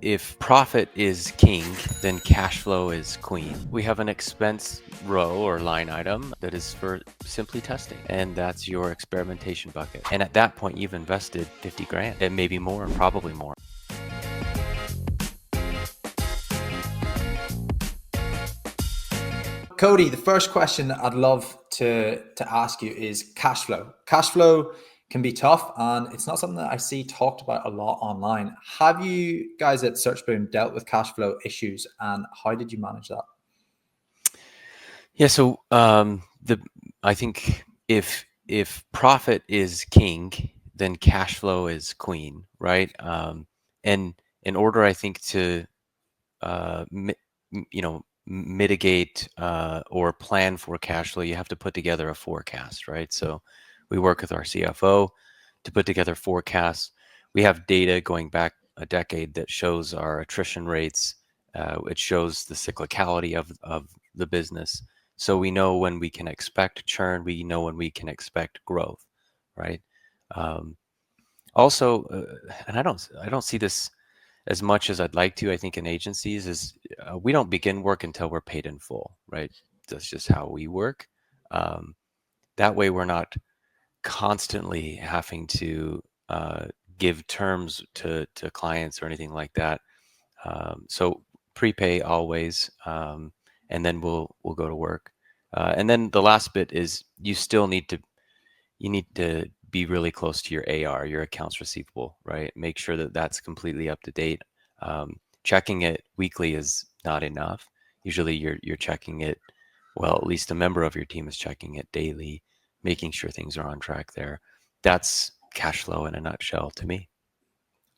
If profit is king, then cash flow is queen. We have an expense row or line item that is for simply testing, and that's your experimentation bucket. And at that point, you've invested 50 grand and maybe more, and probably more. Cody, the first question I'd love to ask you is cash flow. Cash flow can be tough, and it's not something that I see talked about a lot online. Have you guys at SearchBoom dealt with cash flow issues, and how did you manage that? Yeah, so I think if profit is king, then cash flow is queen, right? And in order, I think, to mitigate or plan for cash flow, you have to put together a forecast, right? So we work with our CFO to put together forecasts. We have data going back a decade that shows our attrition rates. It shows the cyclicality of the business. So we know when we can expect churn. We know when we can expect growth, right? Um, Also, and I don't see this as much as I'd like to. I think in agencies is we don't begin work until we're paid in full, right? That's just how we work. Um, that way, we're not constantly having to give terms to clients or anything like that. So prepay always, and then we'll go to work. And then the last bit is you need to be really close to your AR, your accounts receivable, right? Make sure that that's completely up to date. Checking it weekly is not enough. Usually you're checking it, well, at least a member of your team is checking it daily, making sure things are on track there. That's cash flow in a nutshell to me.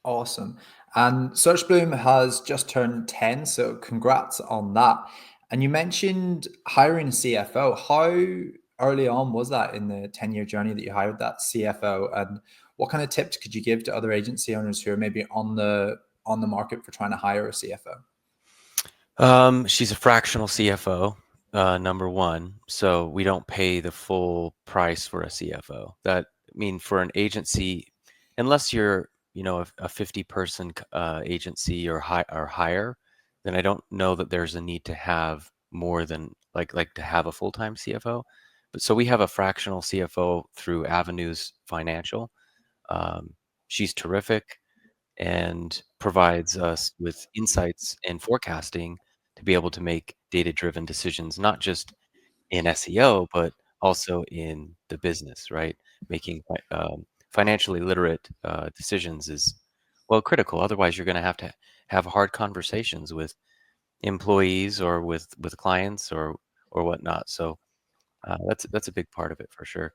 Awesome. And SearchBoom has just turned 10, so congrats on that. And you mentioned hiring a CFO. How early on was that in the 10-year journey that you hired that CFO? And what kind of tips could you give to other agency owners who are maybe on the market for trying to hire a CFO? She's a fractional CFO, number one. So we don't pay the full price for a CFO. That I mean, for an agency, unless you're, a 50-person agency or higher, then I don't know that there's a need to have more than like to have a full-time CFO. But so we have a fractional CFO through Avenues Financial. She's terrific and provides us with insights and forecasting to be able to make data-driven decisions, not just in SEO, but also in the business, right? Making financially literate decisions is, well, critical. Otherwise, you're going to have hard conversations with employees or with clients or whatnot. So that's a big part of it for sure.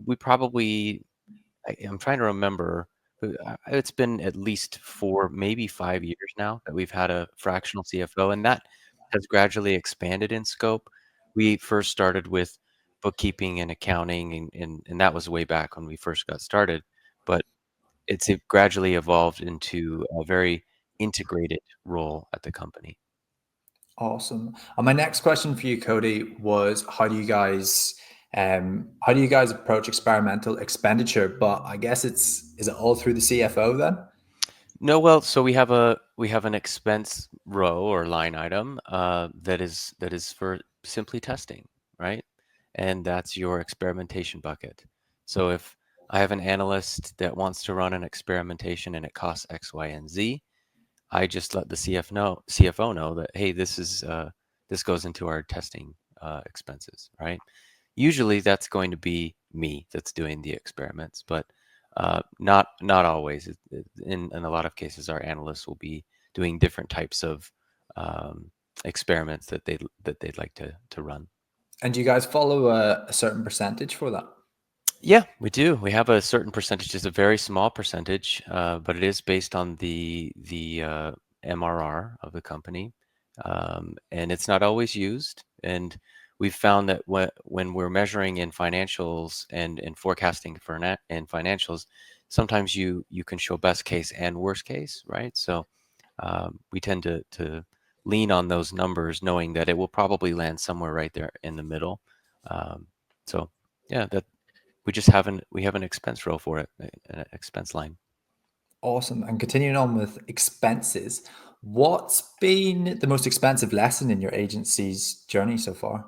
We probably I'm trying to remember. It's been at least 4, maybe 5 years now that we've had a fractional CFO, and that has gradually expanded in scope. We first started with bookkeeping and accounting, and that was way back when we first got started. But it's gradually evolved into a very integrated role at the company. Awesome. And my next question for you, Cody, was how do you guys approach experimental expenditure? But I guess is it all through the CFO then? No, well, so we have an expense row or line item that is for simply testing, right? And that's your experimentation bucket. So if I have an analyst that wants to run an experimentation and it costs X, Y, and Z, I just let the CFO know that, hey, this goes into our testing expenses, right? Usually that's going to be me that's doing the experiments, but not always. In a lot of cases, our analysts will be doing different types of experiments that they'd like to run. And do you guys follow a certain percentage for that? Yeah, we do. We have a certain percentage. It's a very small percentage, but it is based on the MRR of the company, and it's not always used. And we've found that when we're measuring in financials and forecasting in financials, sometimes you can show best case and worst case, right? So we tend to lean on those numbers, knowing that it will probably land somewhere right there in the middle. Um, so yeah, that we have an expense row for it, an expense line. Awesome. And continuing on with expenses, what's been the most expensive lesson in your agency's journey so far?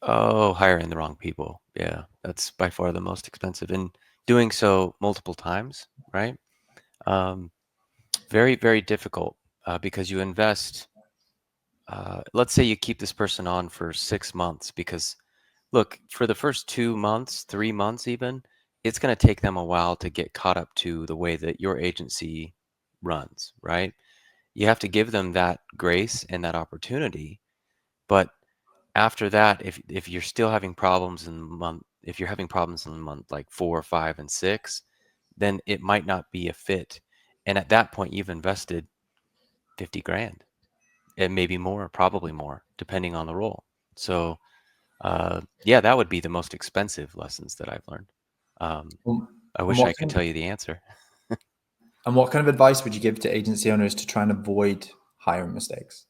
Oh, hiring the wrong people. Yeah, that's by far the most expensive, and doing so multiple times, right? Um, very, very difficult because you invest. Let's say you keep this person on for 6 months because, look, for the first 2 months, 3 months even, it's going to take them a while to get caught up to the way that your agency runs, right? You have to give them that grace and that opportunity. But after that, if you're still having problems in month, if you're having problems in month like 4, 5, and 6, then it might not be a fit. And at that point, you've invested 50 grand and maybe more, probably more, depending on the role. So, yeah, that would be the most expensive lessons that I've learned. Um, Um, I And wish I what could kind of, tell you the answer. and what kind of advice would you give to agency owners to try and avoid hiring mistakes?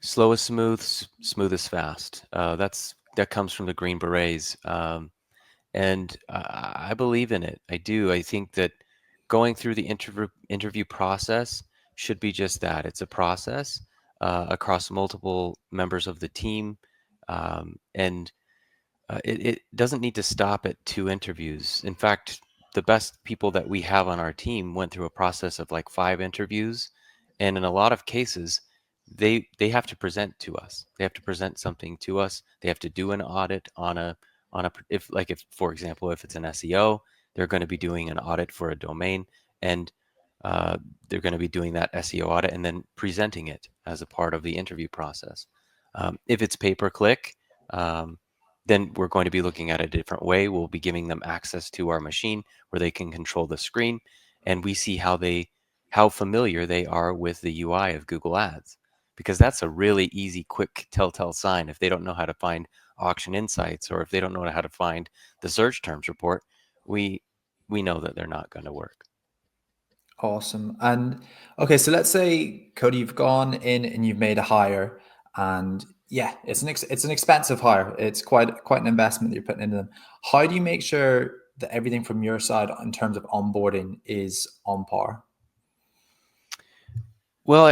Slow is smooth, smooth is fast. That comes from the Green Berets, and I believe in it. I do. I think that going through the interview process should be just that. It's a process across multiple members of the team, and it doesn't need to stop at 2 interviews. In fact, the best people that we have on our team went through a process of like 5 interviews, and in a lot of cases, they have to present to us. They have to present something to us. They have to do an audit on a if for example if it's an SEO, they're going to be doing an audit for a domain, and uh, they're going to be doing that SEO audit and then presenting it as a part of the interview process. If it's pay per click. Um, then we're going to be looking at it a different way. We'll be giving them access to our machine where they can control the screen, and we see how familiar they are with the UI of Google Ads, because that's a really easy, quick telltale sign. If they don't know how to find auction insights, or if they don't know how to find the search terms report, we we know that they're not going to work. Awesome. And okay, so let's say, Cody, you've gone in and you've made a hire, and yeah, it's an expensive hire. It's quite an investment that you're putting into them. How do you make sure that everything from your side in terms of onboarding is on par? Well,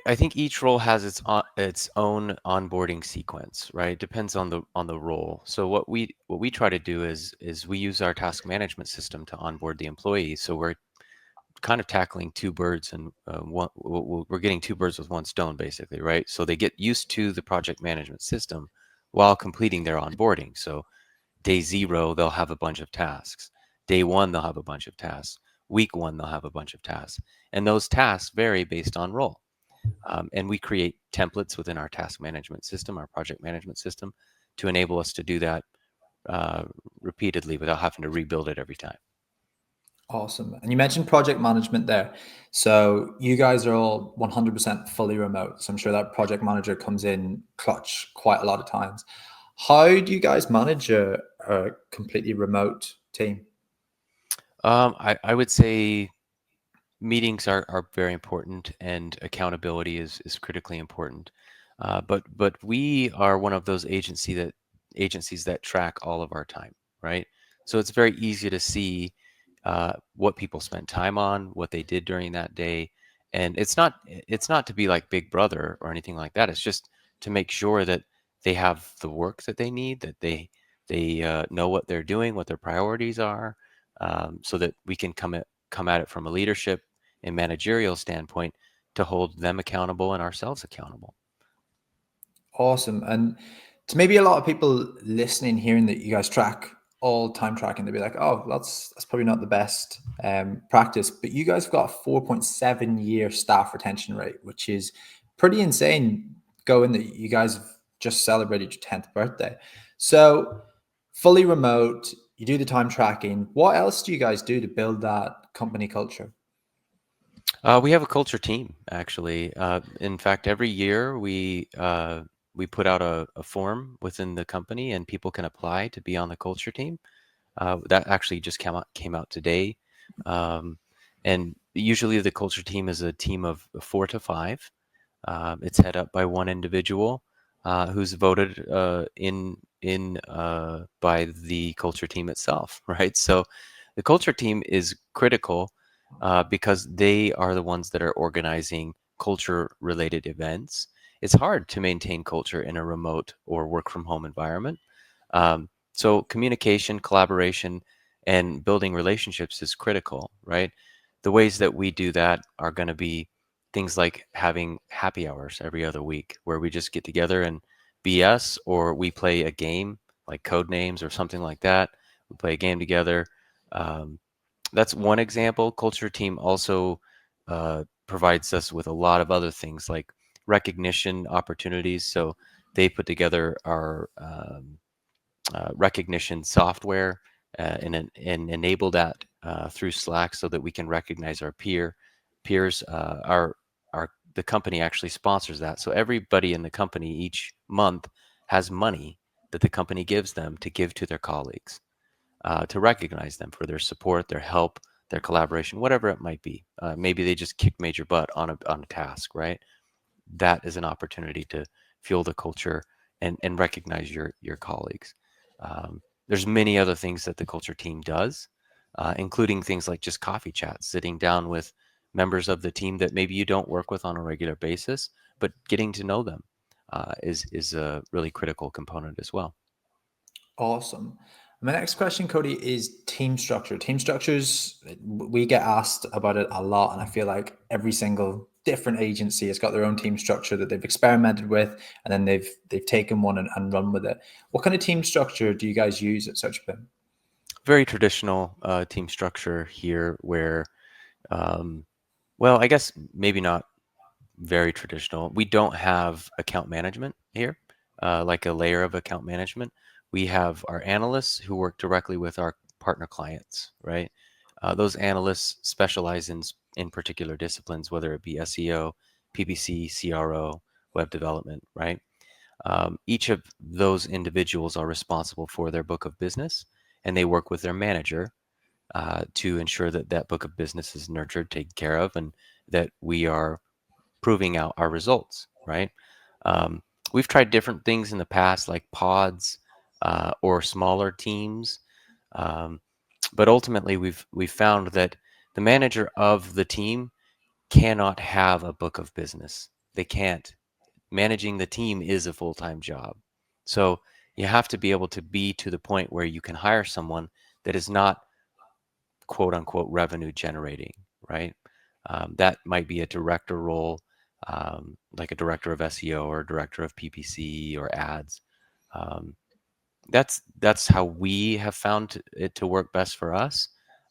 I think each role has its own onboarding sequence, right? It depends on the role. So what we try to do is we use our task management system to onboard the employee. So we're kind of tackling two birds and we're getting two birds with one stone, basically, right? So they get used to the project management system while completing their onboarding. So day zero, they'll have a bunch of tasks. Day one, they'll have a bunch of tasks. Week one, they'll have a bunch of tasks. And those tasks vary based on role. And we create templates within our task management system, our project management system, to enable us to do that uh, repeatedly without having to rebuild it every time. Awesome. And you mentioned project management there. So you guys are all 100% fully remote. So I'm sure that project manager comes in clutch quite a lot of times. How do you guys manage a completely remote team? I would say meetings are very important, and accountability is critically important. But we are one of those agencies that track all of our time, right? So it's very easy to see what people spent time on, what they did during that day, and it's not to be like Big Brother or anything like that. It's just to make sure that they have the work that they need, that they know what they're doing, what their priorities are, so that we can come at it from a leadership and managerial standpoint to hold them accountable and ourselves accountable. Awesome. And to maybe a lot of people listening, hearing that you guys track all time tracking, they'll be like, "Oh, that's probably not the best practice." But you guys have got a 4.7 year staff retention rate, which is pretty insane. Going that you guys have just celebrated your 10th birthday, so fully remote. You do the time tracking. What else do you guys do to build that company culture? We have a culture team, actually. In fact, every year we put out a form within the company, and people can apply to be on the culture team. That actually just came out today. Um, and usually the culture team is a team of 4 to 5. It's head up by one individual who's voted in by the culture team itself, right? So the culture team is critical. because they are the ones that are organizing culture-related events. It's hard to maintain culture in a remote or work from home environment. So communication, collaboration, and building relationships is critical, right? The ways that we do that are going to be things like having happy hours every other week where we just get together and BS, or we play a game like code names or something like that. We play a game together. Um, that's one example. Culture team also provides us with a lot of other things like recognition opportunities. So they put together our recognition software and enable that through Slack so that we can recognize our peers. The company actually sponsors that, so everybody in the company each month has money that the company gives them to give to their colleagues to recognize them for their support, their help, their collaboration, whatever it might be. Maybe they just kicked major butt on a task, right? That is an opportunity to fuel the culture and recognize your colleagues. There's many other things that the culture team does, including things like just coffee chats, sitting down with members of the team that maybe you don't work with on a regular basis, but getting to know them is a really critical component as well. Awesome. My next question, Cody, is team structure. Team structures, we get asked about it a lot, and I feel like every single different agency has got their own team structure that they've experimented with, and then they've taken one and run with it. What kind of team structure do you guys use at SearchBloom? Very traditional team structure here where, um, well, I guess maybe not very traditional. We don't have account management here, like a layer of account management. We have our analysts who work directly with our partner clients, right? Those analysts specialize in particular disciplines, whether it be SEO, PPC, CRO, web development, right? Each of those individuals are responsible for their book of business, and they work with their manager to ensure that that book of business is nurtured, taken care of, and that we are proving out our results, right? Um, we've tried different things in the past, like pods or smaller teams, um, but ultimately we've found that the manager of the team cannot have a book of business. They can't. Managing the team is a full-time job, so you have to be able to be to the point where you can hire someone that is not quote unquote revenue generating, right? That might be a director role, like a director of SEO or director of PPC or ads. Um, that's how we have found it to work best for us.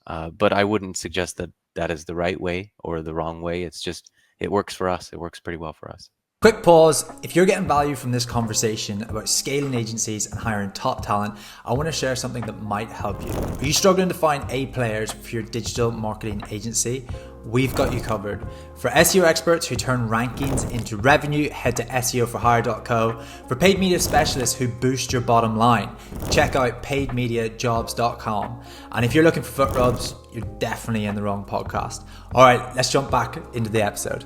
But I wouldn't suggest that that is the right way or the wrong way. It's just it works for us. It works pretty well for us. Quick pause. If you're getting value from this conversation about scaling agencies and hiring top talent, I want to share something that might help you. Are you struggling to find A players for your digital marketing agency? We've got you covered. For SEO experts who turn rankings into revenue, head to SEOforhire.co. For paid media specialists who boost your bottom line, check out paidmediajobs.com. And if you're looking for foot rubs, you're definitely in the wrong podcast. All right, let's jump back into the episode.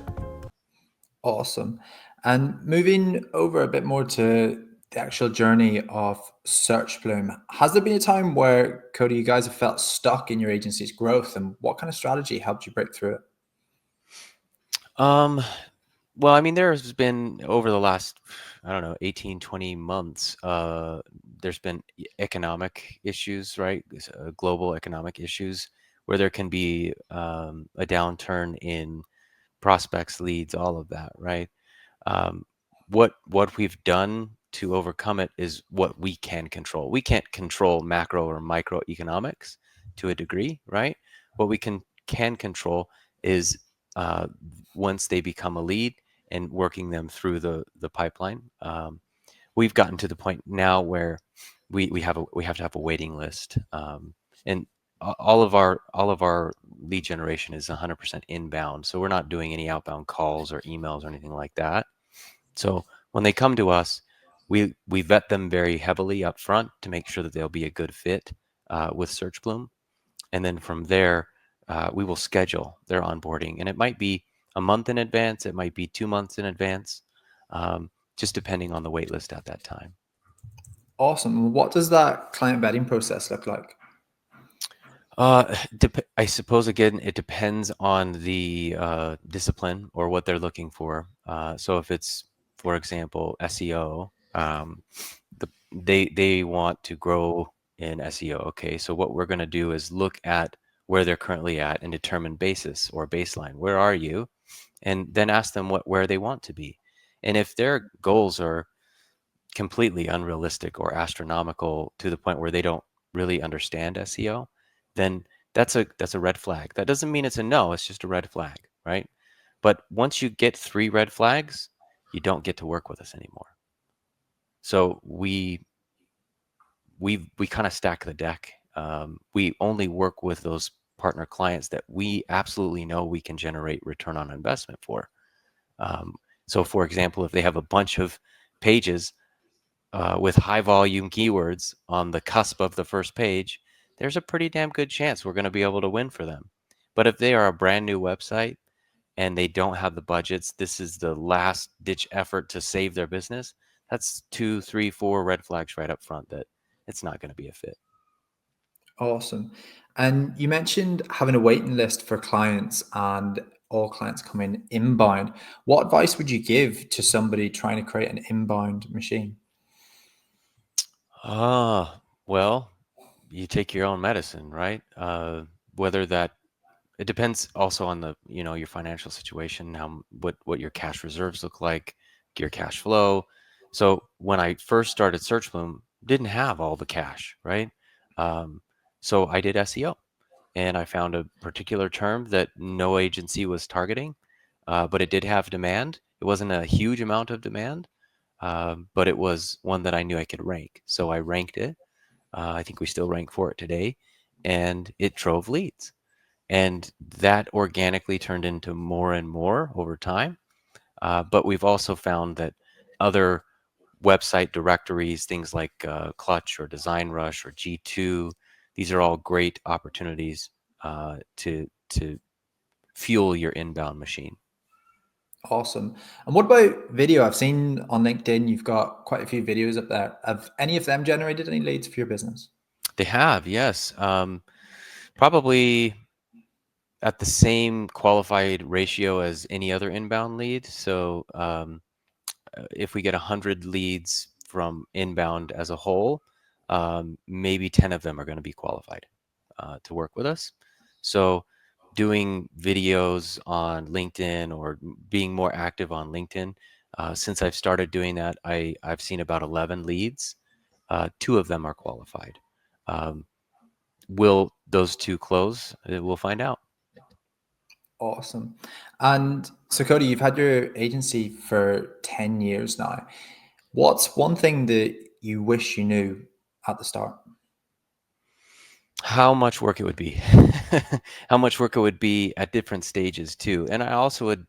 Awesome. And moving over a bit more to the actual journey of Search Bloom, has there been a time where, Cody, you guys have felt stuck in your agency's growth, and what kind of strategy helped you break through it? Um, well, I mean, there's been over the last, I don't know, 18, 20 months, there's been economic issues, right? Global economic issues where there can be a downturn in prospects, leads, all of that, right? Um, what we've done to overcome it is what we can control. We can't control macro or microeconomics to a degree, right? What we can control is uh, once they become a lead and working them through the pipeline. We've gotten to the point now where we have to have a waiting list, and all of our lead generation is 100% inbound. So we're not doing any outbound calls or emails or anything like that. So when they come to us, we vet them very heavily up front to make sure that they'll be a good fit with SearchBloom, and then from there we will schedule their onboarding, and it might be a month in advance, it might be 2 months in advance, just depending on the wait list at that time. Awesome. What does that client vetting process look like? I suppose again, it depends on the discipline or what they're looking for. So if it's, for example, SEO, they want to grow in SEO. Okay, so what we're going to do is look at where they're currently at and determine basis or baseline. Where are you? And then ask them where they want to be. And if their goals are completely unrealistic or astronomical to the point where they don't really understand SEO, then that's a red flag. That doesn't mean it's a no, it's just a red flag, right? But once you get 3 red flags, you don't get to work with us anymore. So we kind of stack the deck. We only work with those partner clients that we absolutely know we can generate return on investment for. Um, so, for example, if they have a bunch of pages with high volume keywords on the cusp of the first page, there's a pretty damn good chance we're going to be able to win for them. But if they are a brand new website and they don't have the budgets, this is the last ditch effort to save their business. That's 2, 3, 4 red flags right up front that it's not going to be a fit. Awesome. And you mentioned having a waiting list for clients and all clients come in inbound. What advice would you give to somebody trying to create an inbound machine? Well, you take your own medicine, right? Whether that It depends also on the, your financial situation, what your cash reserves look like, your cash flow. So when I first started SearchBloom, didn't have all the cash, right? Um, so I did SEO and I found a particular term that no agency was targeting, but it did have demand. It wasn't a huge amount of demand, but it was one that I knew I could rank. So I ranked it. I think we still rank for it today, and it drove leads. And that organically turned into more and more over time. But we've also found that other website directories, things like Clutch or Design Rush or G2, these are all great opportunities to fuel your inbound machine. Awesome. And what about video? I've seen on LinkedIn you've got quite a few videos up there. Have any of them generated any leads for your business? They have, yes. Probably at the same qualified ratio as any other inbound lead. So if we get 100 leads from inbound as a whole, maybe 10 of them are going to be qualified to work with us. So doing videos on LinkedIn or being more active on LinkedIn, since I've started doing that, I've seen about 11 leads. 2 of them are qualified. Um, will those 2 close? We'll find out. Awesome. And so, Cody, you've had your agency for 10 years now. What's one thing that you wish you knew at the start? How much work it would be, how much work it would be at different stages too. And I also would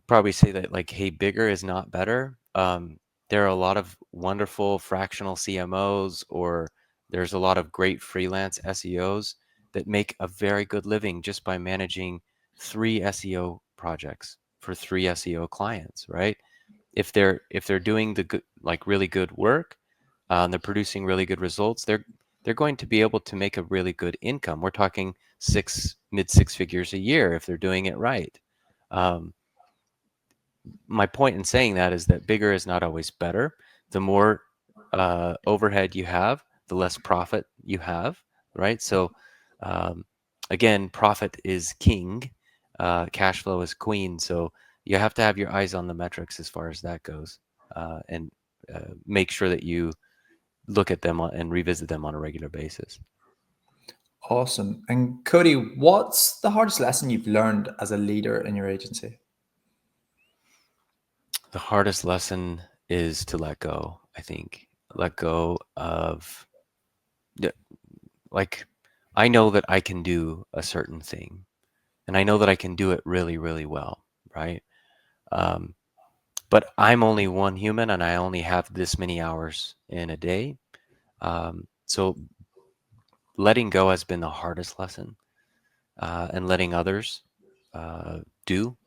probably say that, like, hey, bigger is not better. There are a lot of wonderful fractional CMOs, or there's a lot of great freelance SEOs that make a very good living just by managing 3 SEO projects for 3 SEO clients, right? If they're doing the good, like really good work, and they're producing really good results, they're going to be able to make a really good income. We're talking mid 6 figures a year if they're doing it right. Um, my point in saying that is that bigger is not always better. The more overhead you have, the less profit you have, right? So um, again, profit is king, cash flow is queen. So you have to have your eyes on the metrics as far as that goes, and make sure that you look at them and revisit them on a regular basis. Awesome. And Cody, what's the hardest lesson you've learned as a leader in your agency? The hardest lesson is to let go, I think. Let go of, like, I know that I can do a certain thing, and I know that I can do it really, really well, right? Um, but I'm only one human, and I only have this many hours in a day. So letting go has been the hardest lesson, and letting others do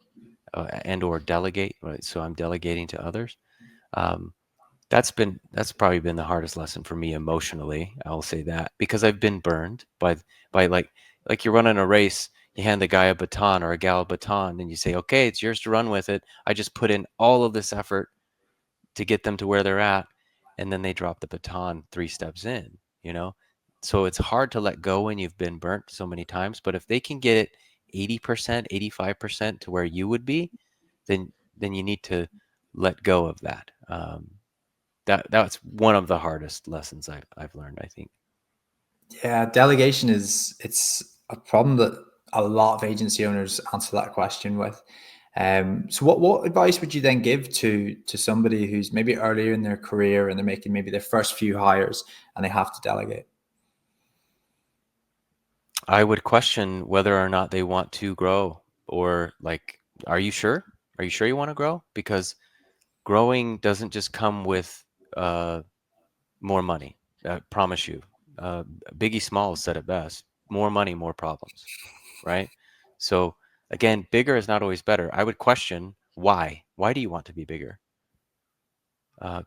and or delegate. Right? So I'm delegating to others. Um, That's probably been the hardest lesson for me emotionally. I'll say that because I've been burned by like you're running a race, you hand the guy a baton or a gal a baton, and you say, "Okay, it's yours to run with it. I just put in all of this effort to get them to where they're at," and then they drop the baton 3 steps in, you know? So it's hard to let go when you've been burnt so many times, but if they can get it 80%, 85% to where you would be, then you need to let go of that. That's one of the hardest lessons I've learned, I think. Yeah, delegation it's a problem that a lot of agency owners answer that question with. So what advice would you then give to somebody who's maybe earlier in their career and they're making maybe their first few hires and they have to delegate? I would question whether or not they want to grow, or like, are you sure? Are you sure you want to grow? Because growing doesn't just come with uh, more money. I promise you. Uh, Biggie Smalls said it best: more money, more problems. Right? So again, bigger is not always better. I would question why. Why do you want to be bigger?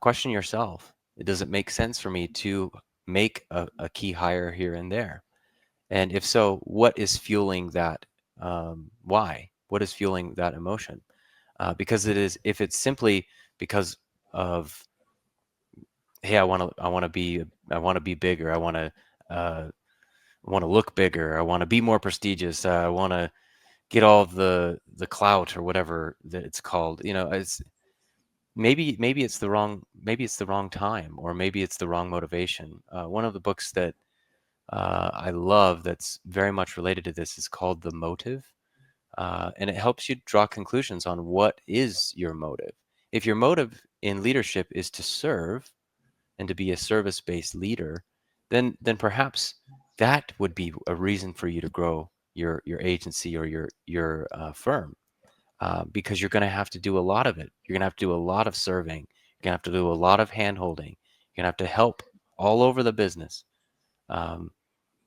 Question yourself. Does it make sense for me to make a key hire here and there? And if so, what is fueling that? Why? What is fueling that emotion? Because if it's simply because of, hey, I want to be bigger. Uh, I want to look bigger. I want to be more prestigious. I want to get all of the clout or whatever that it's called. It's maybe it's the wrong time, or maybe it's the wrong motivation. One of the books that I love that's very much related to this is called The Motive, and it helps you draw conclusions on what is your motive. If your motive in leadership is to serve and to be a service-based leader, then perhaps that would be a reason for you to grow your agency or your firm, because you're going to have to do a lot of it. You're going to have to do a lot of serving. You're going to have to do a lot of hand holding. You're going to have to help all over the business. Um,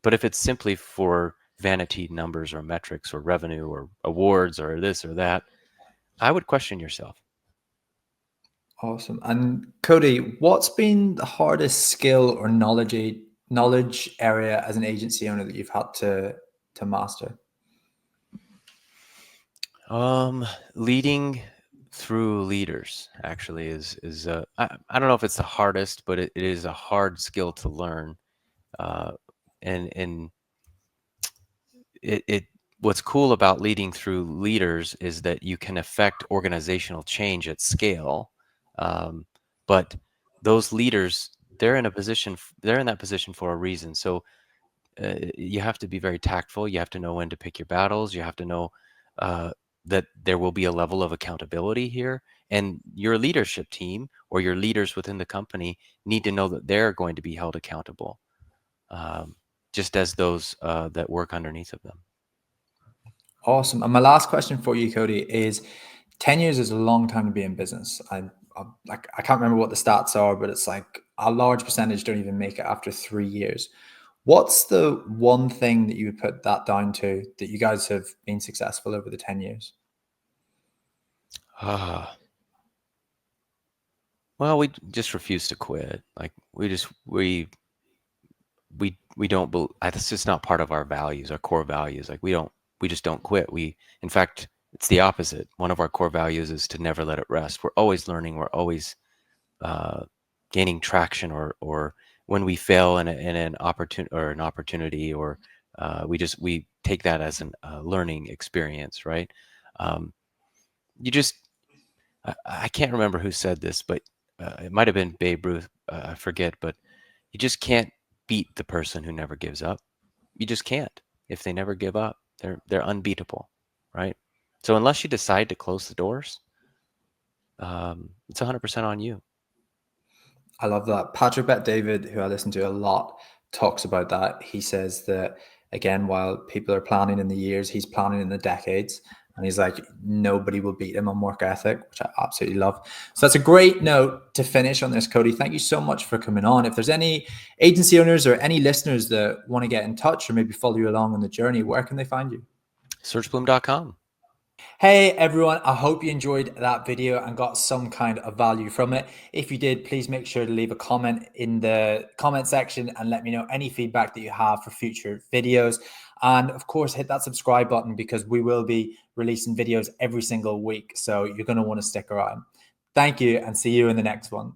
but if it's simply for vanity numbers or metrics or revenue or awards or this or that, I would question yourself. Awesome. And Cody, what's been the hardest skill or knowledge area as an agency owner that you've had to master? Leading through leaders actually is I don't know if it's the hardest, but it is a hard skill to learn. Uh, and it what's cool about leading through leaders is that you can affect organizational change at scale. Um, but those leaders, they're in that position for a reason. So you have to be very tactful. You have to know when to pick your battles. You have to know uh, that there will be a level of accountability here, and your leadership team or your leaders within the company need to know that they're going to be held accountable, um, just as those that work underneath of them. Awesome. And my last question for you, Cody, is 10 years is a long time to be in business. I can't remember what the stats are, but it's like a large percentage don't even make it after 3 years. What's the one thing that you would put that down to that you guys have been successful over the 10 years? Ah, well, we just refuse to quit. Like we don't. That's just not part of our values, our core values. Like we just don't quit. In fact, it's the opposite. One of our core values is to never let it rest. We're always learning. We're always uh, gaining traction, or when we fail in an opportunity, or we take that as an learning experience, right? Um, you just I can't remember who said this, but it might have been Babe Ruth. I forget, but you just can't beat the person who never gives up. You just can't. If they never give up, they're unbeatable, right? So unless you decide to close the doors, it's 100% on you. I love that. Patrick Bet David, who I listen to a lot, talks about that. He says that again, while people are planning in the years, he's planning in the decades. And he's like, nobody will beat him on work ethic, which I absolutely love. So that's a great note to finish on this, Cody. Thank you so much for coming on. If there's any agency owners or any listeners that want to get in touch or maybe follow you along on the journey, where can they find you? Searchbloom.com. Hey everyone, I hope you enjoyed that video and got some kind of value from it. If you did, please make sure to leave a comment in the comment section and let me know any feedback that you have for future videos. And of course, hit that subscribe button because we will be releasing videos every single week. So you're going to want to stick around. Thank you and see you in the next one.